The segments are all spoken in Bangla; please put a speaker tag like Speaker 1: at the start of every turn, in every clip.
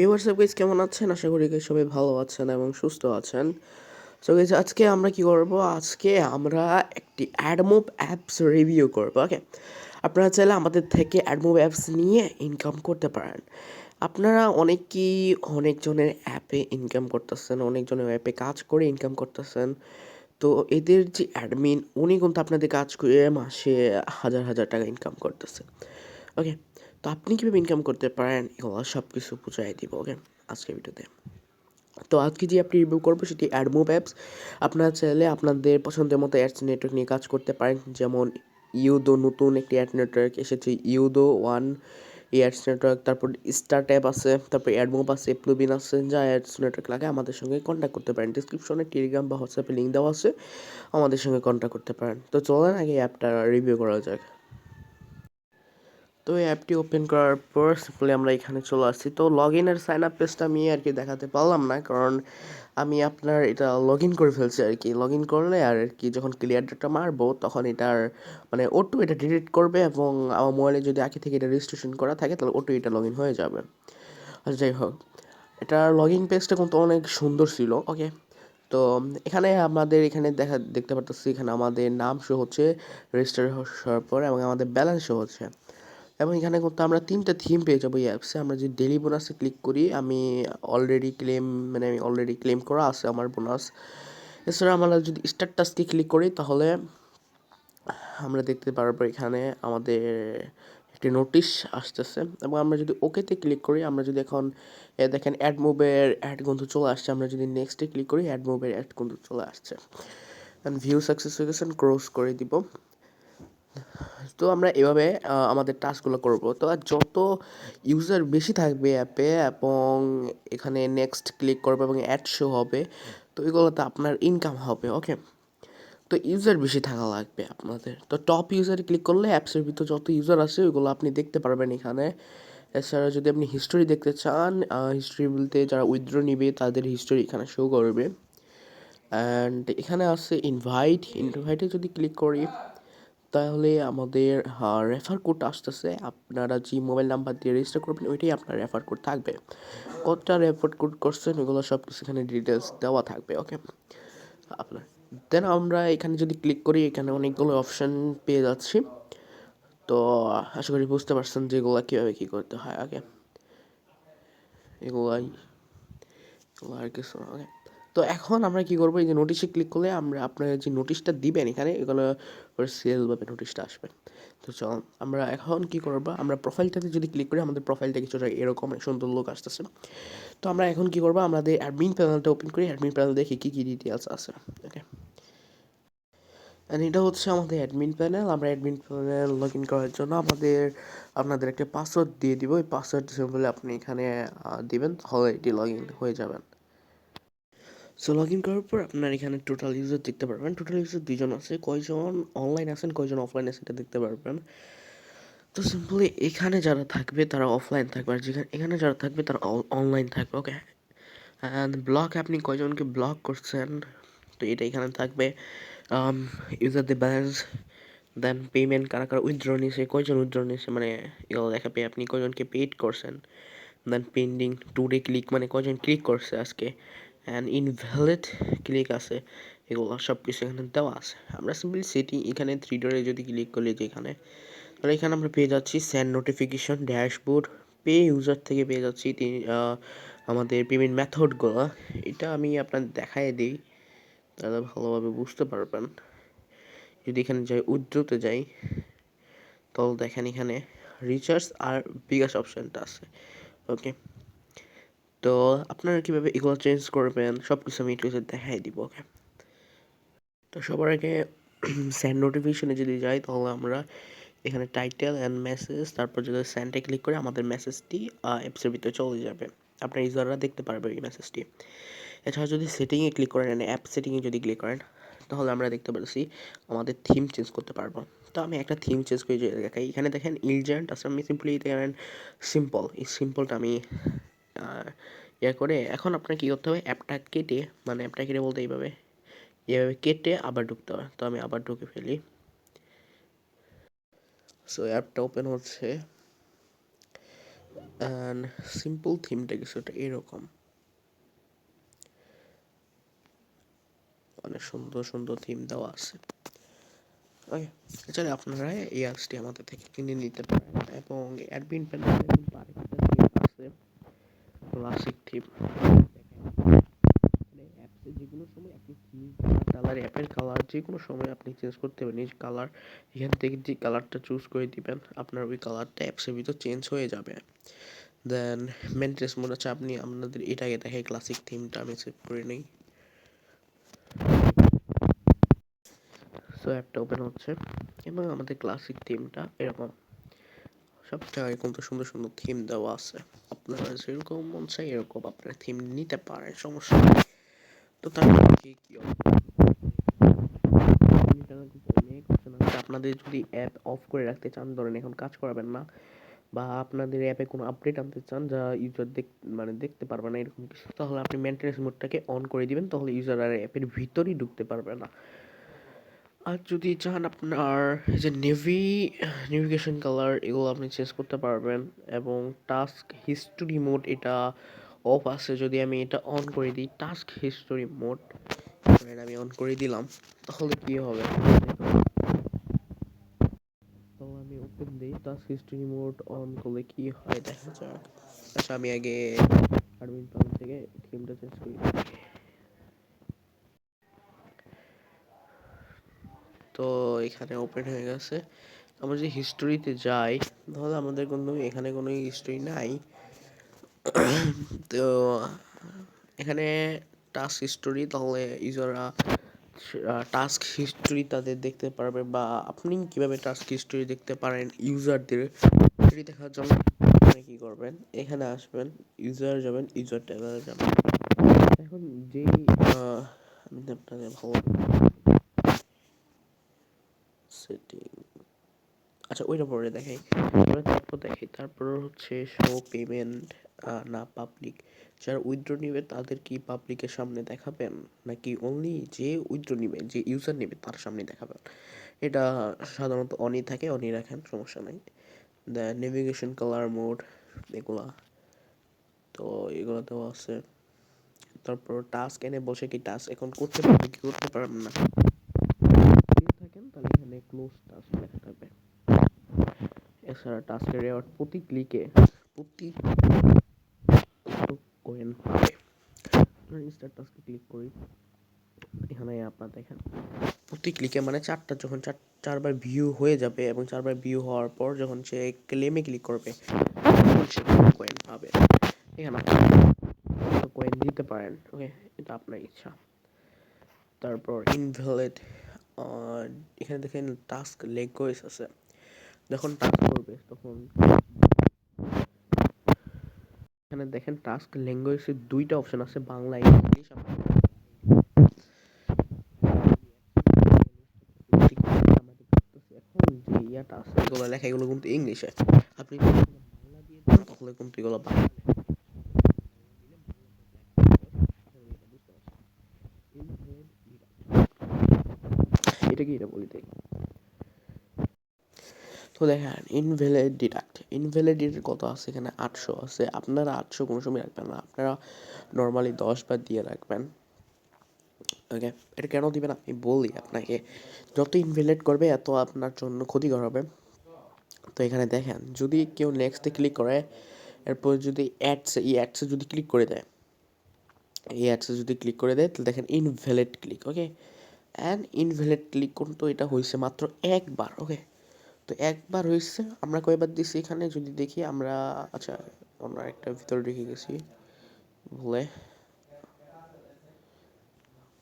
Speaker 1: হোয়াটসঅ্যাপ গাইস, কেমন আছেন? আশা করি গাইস সবাই ভালো আছেন এবং সুস্থ আছেন। সো গাইস, আজকে আমরা কি করব? আজকে আমরা একটি অ্যাডমোব অ্যাপস রিভিউ করব। ওকে, আপনারা চাইলে আমাদের থেকে অ্যাডমোব অ্যাপস নিয়ে ইনকাম করতে পারেন। আপনারা অনেকেই অনেকজনের অ্যাপে ইনকাম করতেছেন, অনেকজনের অ্যাপে কাজ করে ইনকাম করতেছেন। তো এদের যে অ্যাডমিন, উনি কিন্তু আপনাদের কাজ করে মাসে হাজার হাজার টাকা ইনকাম করতেছে। ওকে, তো আপনি কীভাবে ইনকাম করতে পারেন এগুলো সব কিছু বুঝাই দিব। ওকে, আজকের ভিডিওতে। তো আজকে যে অ্যাপটি রিভিউ করবো সেটি অ্যাডমোব অ্যাপস। আপনারা চাইলে আপনাদের পছন্দের মতো অ্যাডস নেটওয়ার্ক নিয়ে কাজ করতে পারেন। যেমন ইউদো, নতুন একটি অ্যাড নেটওয়ার্ক এসেছে, ইউদো ওয়ান এই অ্যাডস নেটওয়ার্ক। তারপর স্টার ট্যাব আছে, তারপর অ্যাডমোব আছে, প্লুবিন আছে। যা অ্যাডস নেটওয়ার্ক লাগে আমাদের সঙ্গে কন্ট্যাক্ট করতে পারেন। ডিসক্রিপশনে টেলিগ্রাম বা হোয়াটসঅ্যাপে লিঙ্ক দেওয়া আছে, আমাদের সঙ্গে কন্ট্যাক্ট করতে পারেন। তো চলেন আগে অ্যাপটা রিভিউ করা যাক। তো এই অ্যাপটি ওপেন করার পর সিম্পলি আমরা এখানে চলে আসছি। তো লগ ইনের সাইন আপ পেজটা আমি আর কি দেখাতে পারলাম না, কারণ আমি আপনার এটা লগ ইন করে ফেলছি আর কি। লগ ইন করলে আর কি যখন ক্লিয়ার ডেটটা মারবো তখন এটার মানে ওটু এটা ডিলিট করবে, এবং আমার মোবাইলে যদি আগে থেকে এটা রেজিস্ট্রেশন করা থাকে তাহলে ওটু এটা লগ ইন হয়ে যাবে। আর যাই হোক, এটার লগ ইন পেজটা কিন্তু অনেক সুন্দর ছিল। ওকে, তো এখানে আমাদের এখানে দেখতে পারতেছি এখানে আমাদের নাম শো হচ্ছে রেজিস্টার হওয়ার পর, এবং আমাদের ব্যালেন্স শো হচ্ছে। এবং এখানে কিন্তু আমরা 3টা থিম পেয়ে যাবো এই অ্যাপসে। আমরা যদি ডেলি বোনাসে ক্লিক করি, আমি অলরেডি ক্লেম করা আছে আমার বোনাস। এছাড়া আমরা যদি স্টার টাস্কে ক্লিক করি তাহলে আমরা দেখতে পারবো এখানে আমাদের একটি নোটিশ আসতেছে। এবং আমরা যদি ওকেতে ক্লিক করি, আমরা যদি এখন দেখেন অ্যাডমোবের অ্যাড কিন্তু চলে আসছে। আমরা যদি নেক্সটে ক্লিক করি, অ্যাডমোবের অ্যাড কিন্তু চলে আসছে। অ্যান্ড ভিউ সাকসেস হয়ে গেছে, ক্রস করে দিব। তো আমরা এভাবে আমাদের টাস্কগুলো করব। তো আর যত ইউজার বেশি থাকবে অ্যাপে এবং এখানে নেক্সট ক্লিক করবে এবং অ্যাড শো হবে, তো এগুলোতে আপনার ইনকাম হবে। ওকে, তো ইউজার বেশি থাকা লাগবে আপনাদের। তো টপ ইউজারে ক্লিক করলে অ্যাপসের ভিতর যত ইউজার আছে ওইগুলো আপনি দেখতে পারবেন এখানে। এছাড়া যদি আপনি হিস্টোরি দেখতে চান, হিস্টোরি বলতে যারা উইথড্র নিবে তাদের হিস্টোরি এখানে শো করবে। অ্যান্ড এখানে আছে ইনভাইটে যদি ক্লিক করি তাহলে আমাদের রেফার কোড আসতেছে। আপনারা যে মোবাইল নাম্বার দিয়ে রেজিস্টার করবেন ওইটাই আপনার রেফার কোড থাকবে। কতটা রেফার কোড করছেন এগুলো সব কিছু এখানে ডিটেলস দেওয়া থাকবে। ওকে, আপনার দেন আমরা এখানে যদি ক্লিক করি, এখানে অনেকগুলো অপশান পেয়ে যাচ্ছি। তো আশা করি বুঝতে পারছেন যে এগুলো কীভাবে কী করতে হয়। ওকে, এগুলাই আর কিছু। ওকে, তো এখন আমরা কি করবো, এই যে নোটিশে ক্লিক করলে আমরা আপনার যে নোটিশটা দিবেন এখানে এগুলো সেল ভাবে নোটিশটা আসবে। তো চল আমরা এখন কি করবো, আমরা প্রোফাইলটাতে যদি ক্লিক করি আমাদের প্রোফাইলটা কিছুটা এরকম সুন্দর লোক আসতেছে। তো আমরা এখন কি করবো, আমাদের অ্যাডমিন প্যানেলটা ওপেন করি। অ্যাডমিন প্যানেল দেখি কী কী ডিটেলস আছে। ওকে, অ্যান্ড এটা হচ্ছে আমাদের অ্যাডমিন প্যানেল। আমরা অ্যাডমিন প্যানেল লগ ইন করার জন্য আপনাদের একটা পাসওয়ার্ড দিয়ে দিব। এই পাসওয়ার্ড সিম্পলি আপনি এখানে দিবেন, তাহলে এটি লগ ইন হয়ে যাবেন। সো লগ ইন করার পর আপনার এখানে টোটাল ইউজার দেখতে পারবেন। টোটাল ইউজার 2জন আছে। কয়জন অনলাইন আছেন, কয়জন অফলাইন আছে এটা দেখতে পারবেন। তো সিম্পলি এখানে যারা থাকবে তারা অফলাইন থাকবে, আর এখানে যারা থাকবে তারা অনলাইন থাকবে। ওকে, অ্যান্ড ব্লক আপনি কয়জনকে ব্লক করছেন তো এটা এখানে থাকবে। ইউজারদের ব্যালেন্স, দেন পেমেন্ট, কারা কারা উইথড্র নিয়েছে, কয়জন উইথড্র নিয়েছে মানে এগুলো দেখাবে। আপনি কয়জনকে পেড করছেন, দেন পেন্ডিং, টুডে ক্লিক মানে কয়জন ক্লিক করছে আজকে, অ্যান্ড ইনভ্যালিড ক্লিক আছে। এগুলো সব কিছু এখানে দেওয়া আছে। আমরা সিম্পলি সেটিং এখানে 3 ডটে যদি ক্লিক করি যে এখানে, তাহলে এখানে আমরা পেয়ে যাচ্ছি send notification, dashboard, pay user থেকে পেয়ে যাচ্ছি আমাদের পেমেন্ট মেথডগুলো। এটা আমি আপনাদের দেখায় দিই তাহলে ভালোভাবে বুঝতে পারবেন। যদি এখানে যাই উইথড্রতে যাই, তাহলে দেখেন এখানে রিচার্জ আর বিকাশ অপশানটা আছে। ওকে, তো আপনারা কীভাবে এগুলো চেঞ্জ করবেন সব কিছু আমি একটু দেখাই দিব। ওকে, তো সবার আগে সেন্ড নোটিফিকেশনে যদি যাই তাহলে আমরা এখানে টাইটেল অ্যান্ড মেসেজ, তারপর যদি সেন্ডে ক্লিক করে আমাদের মেসেজটি অ্যাপসের ভিতরে চলে যাবে, আপনার ইউজাররা দেখতে পারবে এই মেসেজটি। এছাড়া যদি সেটিংয়ে ক্লিক করেন, অ্যাপ সেটিংয়ে যদি ক্লিক করেন তাহলে আমরা দেখতে পাচ্ছি আমাদের থিম চেঞ্জ করতে পারবো। তো আমি একটা থিম চেঞ্জ করে দেখাই। এখানে দেখেন ইলজেন্ট আছে, আমি সিম্পলি দেখেন সিম্পল, এই সিম্পলটা আমি করে এখন আপনার কী করতে হবে, অ্যাপটা কেটে বলতে এইভাবে কেটে আবার ঢুকতে হবে। তো আমি আবার ঢুকে ফেলি। সো অ্যাপটা ওপেন হচ্ছে। অ্যান্ড সিম্পল থিমটা কিছুটা এরকম, অনেক সুন্দর সুন্দর থিম দেওয়া আছে। ওকে, চাইলে আপনারা এই অ্যাপসটি আমাদের থেকে কিনে নিতে পারেন। এবং অ্যাডমিন প্যানেলে কিন্তু আরেকটা থিম আছে, ক্লাসিক থিম। মানে অ্যাপসে যে কোনো সময় আপনি কি কালার, অ্যাপের কালার যে কোনো সময় আপনি চেঞ্জ করতে পারেন। এই কালার এখান থেকে যে কালারটা চুজ করে দিবেন, আপনার ওই কালারটা অ্যাপসের ভিতর চেঞ্জ হয়ে যাবে। দেন মেনটেন্স মোড আছে, আপনি আপনাদের এটাকে দেখে ক্লাসিক থিমটা আমি সেভ করে নিই। সো অ্যাপটা ওপেন হচ্ছে এবং আমাদের ক্লাসিক থিমটা এরকম, সব জায়গায় কিন্তু সুন্দর সুন্দর থিম দেওয়া আছে। আপনারা যেরকম মন চাই এরকম আপনারা থিম নিতে পারেন, সমস্যা নেই। তো তার কি আপনাদের যদি অ্যাপ অফ করে রাখতে চান, ধরেন এখন কাজ করাবেন না, বা আপনাদের অ্যাপে কোনো আপডেট আনতে চান যা ইউজার মানে দেখতে পারবে না এরকম কিছু, তাহলে আপনি মেইনটেনেন্স মোডটাকে অন করে দিবেন, তাহলে ইউজার আর অ্যাপের ভিতরেই ঢুকতে পারবে না। আর যদি চান আপনার যে নেভিগেশন কালার এগুলো আপনি চেঞ্জ করতে পারবেন। এবং টাস্ক হিস্টোরি মোড এটা অফ আছে, যদি আমি এটা অন করে দিই, টাস্ক হিস্টোরি মোড আমি অন করে দিলাম, তাহলে কি হবে, তাহলে আমি ওপেন দিই, টাস্ক হিস্টোরি মোড অন করলে কি হয় দেখা যাক। আচ্ছা, আমি আগে অ্যাডমিন প্যানেল থেকে থিমটা চেঞ্জ করি। তো এখানে ওপেন হয়ে গেছে। আমরা যদি হিস্টোরিতে যাই, তাহলে আমাদের কিন্তু এখানে কোনো হিস্টোরি নাই। তো এখানে টাস্ক হিস্টোরি, তাহলে ইউজাররা টাস্ক হিস্টোরি তাদের দেখতে পারবে, বা আপনি কিভাবে টাস্ক হিস্টোরি দেখতে পারেন ইউজারদের সেটি দেখার জন্য আপনি কি করবেন, এখানে আসবেন, ইউজার যাবেন, ইউজার ট্যাবে যাবেন। এখন যেই আমি আপনাদের ভালো সেটিং, আচ্ছা ওইটা পরে দেখাই, তারপর দেখাই, তারপর হচ্ছে শো পেমেন্ট না পাবলিক, যারা উইথড্র নেবে তাদের কি পাবলিকের সামনে দেখাবেন, নাকি অনলি যে উইথড্র নেবে, যে ইউজার নেবে তার সামনে দেখাবেন। এটা সাধারণত অনই থাকে, অনই রাখেন, সমস্যা নাই। দ্য নেভিগেশন কালার মোড এগুলা, তো এগুলো দেওয়া আছে। তারপর টাস্ক এনে বসে কি টাস্ক এখন করতে পারবেন কি করতে পারবেন না, থাকেন তাহলে এখানে ক্লোজ টাস্ক লেখা থাকবে। এছাড়া টাস্কের রেওয়ার্ড প্রতি ক্লিকে প্রতি কয়েন পাবে। স্টার টাস্কে ক্লিক করি, এখানে আপনার দেখেন প্রতি ক্লিকে মানে চারটা, যখন চারবার ভিউ হয়ে যাবে এবং চারবার ভিউ হওয়ার পর যখন সে ক্লেমে ক্লিক করবে তখন সে কয়েন পাবে। এখানে কয়েন দিতে পারেন, ওকে, এটা আপনার ইচ্ছা। তারপর ইনভ্যালিড, এখানে দেখেন টাস্ক ল্যাঙ্গুয়েজ আছে, যখন টাস্ক করবে তখন এখানে দেখেন টাস্ক ল্যাঙ্গুয়েজের দুইটা অপশন আছে, বাংলা ইংলিশ। এখন যে ইয়াটা আছে এগুলো লেখা, এগুলো কিন্তু ইংলিশে, আপনি বাংলা দিয়ে দেন তাহলে কিন্তু এগুলো বাংলা, এটা কি এটা বলি তাই। তো দেখেন ইনভ্যালিডিটির কত আছে এখানে, 800 আছে। আপনারা 800 কোনো সময় রাখবেন না, আপনারা নর্মালি 10 বার দিয়ে রাখবেন। ওকে, এটা কেন দিবেন আমি বলি আপনাকে, যত ইনভ্যালিড করবে এত আপনার জন্য ক্ষতিকর হবে। তো এখানে দেখেন যদি কেউ নেক্সটে ক্লিক করে, এরপর যদি অ্যাডসে যদি ক্লিক করে দেয়, এই অ্যাডসে যদি ক্লিক করে দেয় তাহলে দেখেন invalid click, okay, and invalid click কিন্তু এটা হয়েছে মাত্র একবার, ওকে। তো একবার হয়েছে, আমরা কয়বার দিছি এখানে যদি দেখি আমরা, আচ্ছা আমরা একটা ভিতরে রেখে গেছি ভুলে,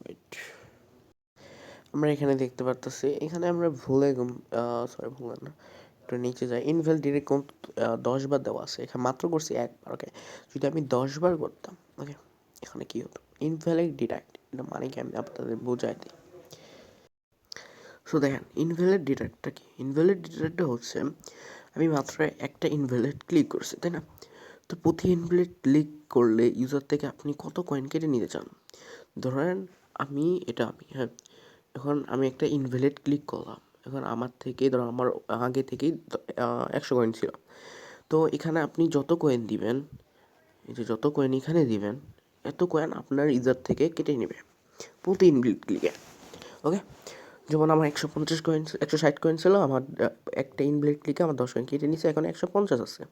Speaker 1: ওয়েট, আমরা এখানে দেখতে পারতেছি, এখানে আমরা ভুলে সরি ভুলে না, একটু নিচে যাই, ইনভ্যালিড ডিরেক্ট 10 বার দেওয়া আছে, এখানে মাত্র করছি একবার, ওকে। যদি আমি 10 বার করতাম, ওকে, এখানে কি হতো, ইনভ্যালিড ডিডাক্ট, এটা মানে কি আমি আপনাদের বোঝাই দিই। সো দেখেন ইনভ্যালিড ডিডাক্টটা কি, ইনভ্যালিড ডিডাক্টটা হচ্ছে আমি মাত্র একটা ইনভ্যালিড ক্লিক করছি, তাই না। তো প্রতি ইনভ্যালিড ক্লিক করলে ইউজার থেকে আপনি কত কয়েন কেটে নিতে চান, ধরেন আমি হ্যাঁ, এখন আমি একটা ইনভ্যালিড ক্লিক করলাম, এখন আমার থেকে ধরো আমার আগে থেকেই 100 কয়েন ছিল, তো এখানে আপনি যত কয়েন দিবেন, এই যে যত কয়েন এখানে দিবেন, এত কয়েন আপনার ইজার থেকে কেটে নেবে প্রতি ইনবিল্ট ক্লিকে। ওকে, যেমন আমার 150 কয়েন 160 কয়েন ছিল, আমার একটা ইনবিল্ট ক্লিকে আমার 10 কয়েন কেটে নিছে, এখন 150 আছে।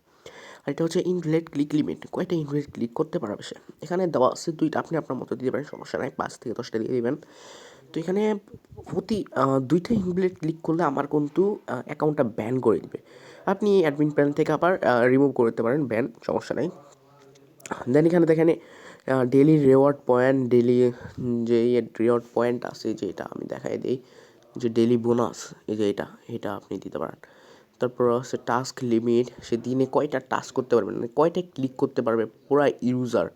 Speaker 1: আর এটা হচ্ছে ইনভ্যালিড ক্লিক লিমিট, কয়টা ইনভ্যালিড ক্লিক করতে পারবে সে। এখানে দেওয়া আছে 2টা, আপনি আপনার মতো দিতে পারেন, সমস্যা নাই, 5 থেকে 10টা দিয়ে দিবেন। তো এখানে প্রতি 2টা ইনভ্যালিড ক্লিক করলে আমার কিন্তু অ্যাকাউন্টটা ব্যান করে দিবে। আপনি অ্যাডমিন প্যানেল থেকে আবার রিমুভ করতে পারেন ব্যান, সমস্যা নাই। দেন এখানে দেখেন ডেলি রিওয়ার্ড পয়েন্ট, ডেলি যে রিওয়ার্ড পয়েন্ট আছে, যে এটা আমি দেখাই দিই, যে ডেলি বোনাস, এই যে এটা আপনি দিতে পারেন। তারপর আছে টাস্ক লিমিট, সে দিনে কয়টা টাস্ক করতে পারবে, মানে কয়টা ক্লিক করতে পারবে, পুরা ইউজার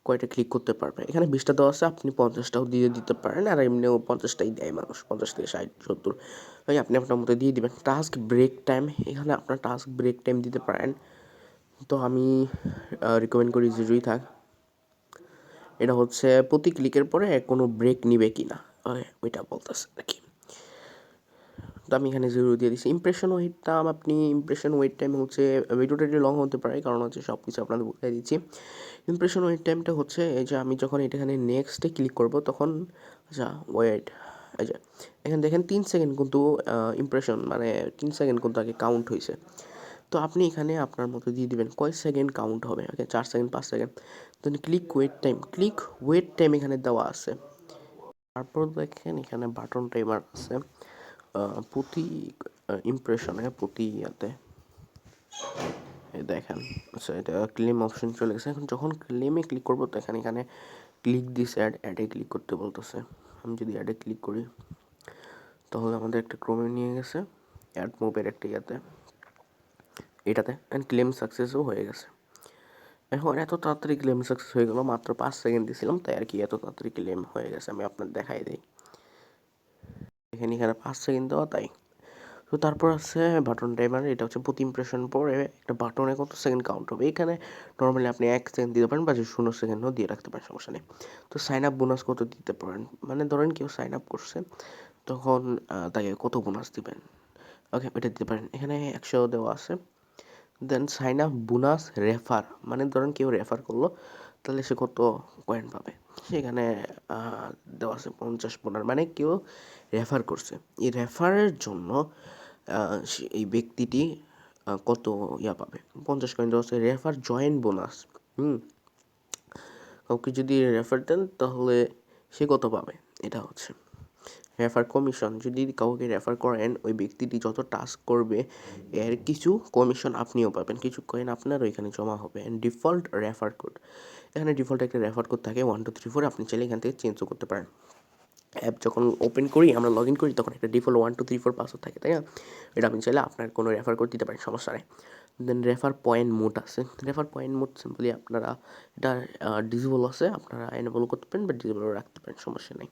Speaker 1: কয়টা ক্লিক করতে পারবে। এখানে 20টা দেওয়া আছে, আপনি 50টাও দিয়ে দিতে পারেন, আর এমনিও 50টাই দেয় মানুষ, 50 থেকে 60 70, ওই আপনি আপনার মতো দিয়ে দিবেন। টাস্ক ব্রেক টাইম, এখানে আপনার টাস্ক ব্রেক টাইম দিতে পারেন। তো আমি রিকমেন্ড করি জিরোই থাক। এটা হচ্ছে প্রতি ক্লিকের পরে কোনো ব্রেক নিবে কি না, ওইটা বলতেছে আর কি। তো আমি এখানে জিরো দিয়ে দিচ্ছি। ইমপ্রেশন ওয়েট টাইম, আপনি ইমপ্রেশন ওয়েট টাইম হচ্ছে, ভিডিওটা একটু লং হতে পারে কারণ হচ্ছে সব কিছু আপনাদের বুঝিয়ে দিচ্ছি। ইমপ্রেশন ওয়েট টাইমটা হচ্ছে এই যে আমি যখন এখানে নেক্সটে ক্লিক করব তখন, আচ্ছা ওয়েট, এই যে এখানে দেখেন 3 সেকেন্ড কিন্তু ইমপ্রেশন, মানে 3 সেকেন্ড কিন্তু আগে কাউন্ট হয়েছে। তো আপনি এখানে আপনার মতো দিয়ে দিবেন কয় সেকেন্ড কাউন্ট হবে। ওকে, 4 সেকেন্ড, 5 সেকেন্ড। দেন ক্লিক ওয়েট টাইম এখানে দেওয়া আছে। তারপর দেখেন এখানে বাটন টাইমার আছে প্রতি ইমপ্রেশনে, প্রতি ইয়াতে, এই দেখেন। আচ্ছা, এটা ক্লেম অপশন চলে গেছে। এখন যখন ক্লেমে ক্লিক করবো তো এখানে ক্লিক দিস অ্যাডে ক্লিক করতে বলতেছে। আমি যদি অ্যাডে ক্লিক করি তাহলে আমাদের একটা ক্রমে নিয়ে গেছে অ্যাডমোবের একটা এটাতে, অ্যান্ড ক্লেম সাকসেসও হয়ে গেছে। এখন এত তাড়াতাড়ি ক্লেম সাকসেস হয়ে গেল, মাত্র 5 সেকেন্ড দিয়েছিলাম তাই আর কি, এত তাড়াতাড়ি ক্লেম হয়ে গেছে। আমি আপনার দেখাই দিই, এখানে 5 সেকেন্ড দেওয়া তাই। তো তারপর আছে বাটন টাইমার, এটা হচ্ছে প্রতি ইমপ্রেশন পরে একটা বাটনে কত সেকেন্ড কাউন্ট হবে। এখানে নর্মালি আপনি 1 সেকেন্ড দিতে পারেন বা 0 সেকেন্ডও দিয়ে রাখতে পারেন, সমস্যা নেই। তো সাইন আপ বোনাস কত দিতে পারেন, মানে ধরেন কেউ সাইন আপ করছে তখন তাকে কত বোনাস দিবেন, ওকে এটা দিতে পারেন। এখানে 100 দেওয়া আছে। দেন সাইন আপ বোনাস রেফার, মানে ধরেন কেউ রেফার করলো তাহলে সে কত কয়েন পাবে, সেখানে দেওয়া আছে 50 বোনাস, মানে কেউ রেফার করছে, এই রেফারের জন্য এই ব্যক্তিটি কত পাবে, 50 কয়েন দেওয়া আছে। রেফার জয়েন্ট বোনাস, কাউকে যদি রেফার দেন তাহলে সে কত পাবে, এটা হচ্ছে রেফার কমিশন। যদি কাউকে রেফার করেন ওই ব্যক্তিটি যত টাস্ক করবে এর কিছু কমিশন আপনিও পাবেন, কিছু কয়েন আপনার ওইখানে জমা হবে। অ্যান্ড ডিফল্ট রেফার কোড, এখানে ডিফল্ট একটা রেফার কোড থাকে 1 2 3 4, আপনি চাইলে এখান থেকে চেঞ্জও করতে পারেন। অ্যাপ যখন ওপেন করি, আমরা লগ ইন করি, তখন একটা ডিফল্ট 1 2 3 4 পাসওয়ার্ড থাকে, তাই না? এটা আপনি চাইলে আপনার কোনো রেফার কোড দিতে পারেন, সমস্যা নেই। দেন রেফার পয়েন্ট মোড আছে। রেফার পয়েন্ট মোড সিম্পলি আপনারা এটা ডিসেবল আছে, আপনারা এনেবল করতে পারেন বা ডিসেবল রাখতে পারেন, সমস্যা নেই।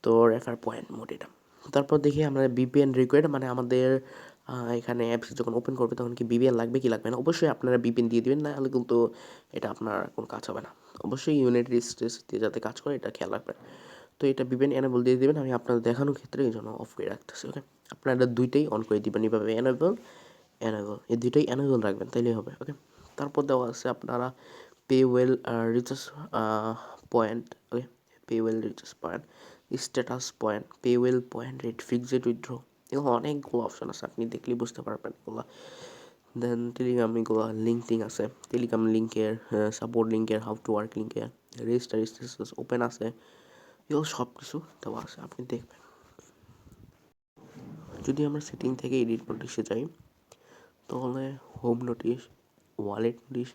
Speaker 1: তো রেফার পয়েন্ট মোড এটা। তারপর দেখি আমরা বিপিএন রিকোয়ার্ড, মানে আমাদের এখানে অ্যাপস যখন ওপেন করবে তখন কি বিপিএন লাগবে কি লাগবে না, অবশ্যই আপনারা বিপিএন দিয়ে দিবেন, না হলে কিন্তু এটা আপনার কোনো কাজ হবে না। অবশ্যই ইউনিট রেজিস্ট্রেস দিয়ে যাতে কাজ করে এটা খেয়াল রাখবেন। তো এটা বিপিএন এনেবল দিয়ে দিবেন, আমি আপনাদের দেখানোর ক্ষেত্রে এই জন্য অফ করে রাখতেছি। ওকে, আপনারা দুইটাই অন করে দিবেন, এইভাবে এনেবল এই দুইটাই এনেবল রাখবেন, তাইলেই হবে। ওকে, তারপর দেওয়া আছে আপনারা pay well recharge point, okay, pay well recharge point, status point, pay well point, rate, fixed withdraw, এগুলো অনেকগুলো অপশন আছে, আপনি দেখলেই বুঝতে পারবেন এগুলো। দেন টেলিগ্রাম, এগুলো লিঙ্ক আছে, টেলিগ্রাম লিঙ্কের, সাপোর্ট লিঙ্কের, হাউ টু ওয়ার্ক লিঙ্কের, রেজিস্টার স্ট্যাটাস ওপেন আছে, এগুলো সব কিছু দেওয়া আছে, আপনি দেখবেন। যদি আমরা সেটিং থেকে এডিট নোটিশে যাই তাহলে home notice, wallet notice,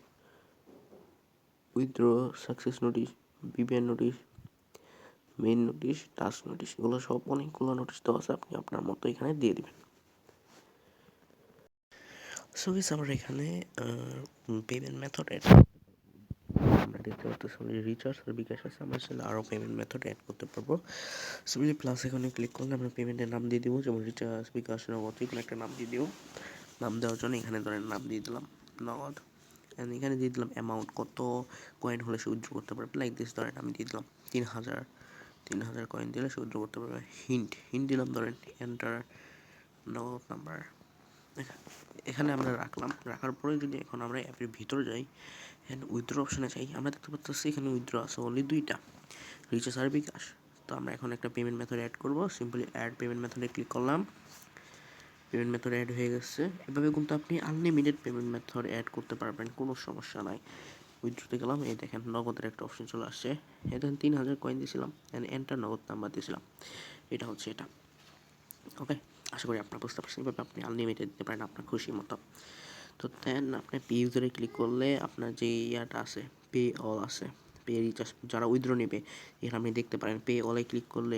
Speaker 1: withdraw success notice, VPN notice, main notice, task notice, এগুলো সব অনেকগুলো নোটিশ দেওয়া আছে, আপনি আপনার মতো এখানে দিয়ে দিবেন। সো গাইস, আমরা এখানে পেমেন্ট মেথড আমরা দেখতে পাচ্ছি রিচার্জ আর বিকাশ আছে, আমরা আসলে আরও পেমেন্ট মেথড অ্যাড করতে পারবো। সিম্পলি প্লাস এখানে ক্লিক করলে আমরা পেমেন্টের নাম দিয়ে দিব, যেমন রিচার্জ, বিকাশ, নগদ, কোনো একটা নাম দিয়ে দিব। নাম দেওয়ার জন্য এখানে ধরেন নাম দিয়ে দিলাম নগদ, অ্যান্ড এখানে দিয়ে দিলাম অ্যামাউন্ট, কত কয়েন হলে সে উইথড্র করতে পারবে, লাইক দিস ধরেন আমি দিয়ে দিলাম 3000 কয়েন দিলে সে উইথড্র করতে পারবে। হিন্ট দিলাম ধরেন এন্টার নগদ নাম্বার, এখানে আমরা রাখলাম, রাখার পরে যদি এখন আমরা অ্যাপের ভিতরে যাই, এখানে উইথড্র অপশনে যাই, আমরা দেখতে পাচ্ছি এখানে উইথড্র আছে অনলি দুইটা, রিচার্জ আর বিকাশ। তো আমরা এখন একটা পেমেন্ট মেথড অ্যাড করবো, সিম্পলি অ্যাড পেমেন্ট মেথডে ক্লিক করলাম, পেমেন্ট মেথড অ্যাড হয়ে গেছে। এভাবে কিন্তু আপনি আনলিমিটেড পেমেন্ট মেথড অ্যাড করতে পারবেন, কোনো সমস্যা নাই। উইথড্রোতে গেলাম, এই দেখেন নগদের একটা অপশন চলে আসছে, এটা 3000 কয়েন দিয়েছিলাম, এন্টার নগদ নাম্বার দিয়েছিলাম, এটা হচ্ছে এটা। ওকে, আশা করি আপনারা বুঝতে পারছেন এভাবে আপনি আনলিমিটেড দিতে পারেন আপনার খুশি মতো। তো দেন আপনি পে ইউজারে ক্লিক করলে আপনার যে ইয়াটা আছে, পে অল আছে, পে রিচার্জ যারা উইথড্র নেবে, এখানে আপনি দেখতে পারেন পে অলে ক্লিক করলে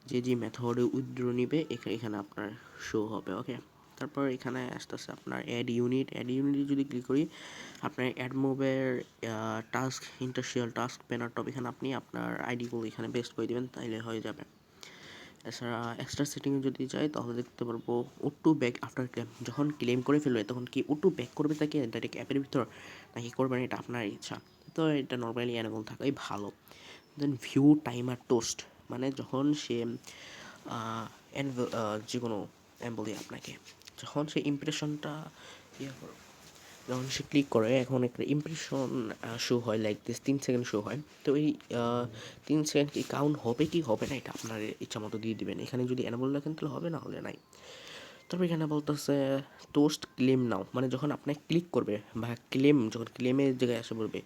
Speaker 1: যে যে মেথডে উইথড্র নেবে এখানে আপনার শো হবে। ওকে, তারপর এখানে আসতেছে আপনার অ্যাড ইউনিট, অ্যাড ইউনিটে যদি ক্লিক করি আপনার অ্যাডমোবের টাস্ক ইন্টারশিয়াল টাস্ক প্যানার টপ, এখানে আপনি আপনার আইডিগুলো এখানে বেস্ট করে দেবেন, তাইলে হয়ে যাবে। এছাড়া এক্সট্রা সেটিংয়ে যদি যাই তাহলে দেখতে পারবো অটো ব্যাক আফটার ক্লেম, যখন ক্লেম করে ফেলবে তখন কি অটো ব্যাক করবে তাকে ডাইরেক্ট অ্যাপের ভিতর, নাকি করবেন এটা আপনার ইচ্ছা। তো এটা নর্মালি অ্যানেবল থাকাই ভালো। দেন ভিউ টাইমার টোস্ট, মানে যখন সে যে কোনো বলি আপনাকে, যখন সে ইমপ্রেশনটা ইয়ে করে, যখন সে ক্লিক করে এখন একটা ইমপ্রেশন শো হয় লাইক দিস, 3 সেকেন্ড শো হয়। তো এই 3 সেকেন্ড কি কাউন্ট হবে কি হবে না এটা আপনার ইচ্ছা মতো দিয়ে দিবেন, এখানে যদি অ্যানাবল রাখেন তাহলে হবে, না হলে নাই। তারপর এখানে বলতেছে টোস্ট ক্লেম নাও, মানে যখন আপনি ক্লিক করবে বা ক্লেম, যখন ক্লেমের জায়গায় এসে বলবে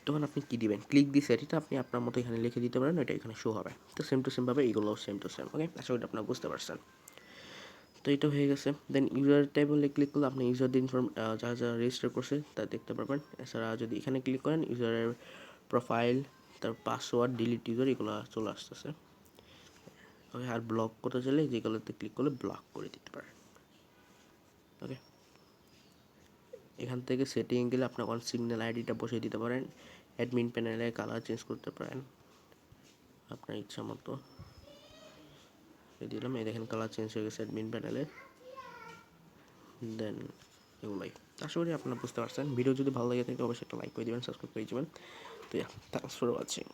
Speaker 1: তখন আপনি কী দিবেন, ক্লিক দিছে এটা আপনি আপনার মতো এখানে লিখে দিতে পারেন, এটা এখানে শো হবে। তো সেম টু সেমভাবে এইগুলো সেম টু সেম। ওকে, আশা করি আপনারা বুঝতে পারছেন। তো এটা হয়ে গেছে। দেন ইউজার টেবলে ক্লিক করলে আপনি ইউজারদের যারা যারা রেজিস্টার করছে তা দেখতে পারবেন। এছাড়া যদি এখানে ক্লিক করেন ইউজারের প্রোফাইল, তার পাসওয়ার্ড, ডিলিট ইউজার, এগুলো চলে আসতেছে। ওকে, আর ব্লক করতে চাইলে যেগুলোতে ক্লিক করলে ব্লক করে দিতে পারেন। ওকে, এখান থেকে সেটিং গেলে আপনার ওয়ান সিগন্যাল আইডিটা বসিয়ে দিতে পারেন, অ্যাডমিন প্যানেলে কালার চেঞ্জ করতে পারেন আপনার ইচ্ছা মতো। দিলাম, এই দেখেন কালার চেঞ্জ হয়ে গেছে অ্যাডমিন প্যানেলে। দেন এগুলাই, আশা করি আপনারা বুঝতে পারছেন। ভিডিও যদি ভালো লাগে থাকে অবশ্যই একটা লাইক করে দেবেন, সাবস্ক্রাইব করে দেবেন। তো থ্যাংকস ফর ওয়াচিং।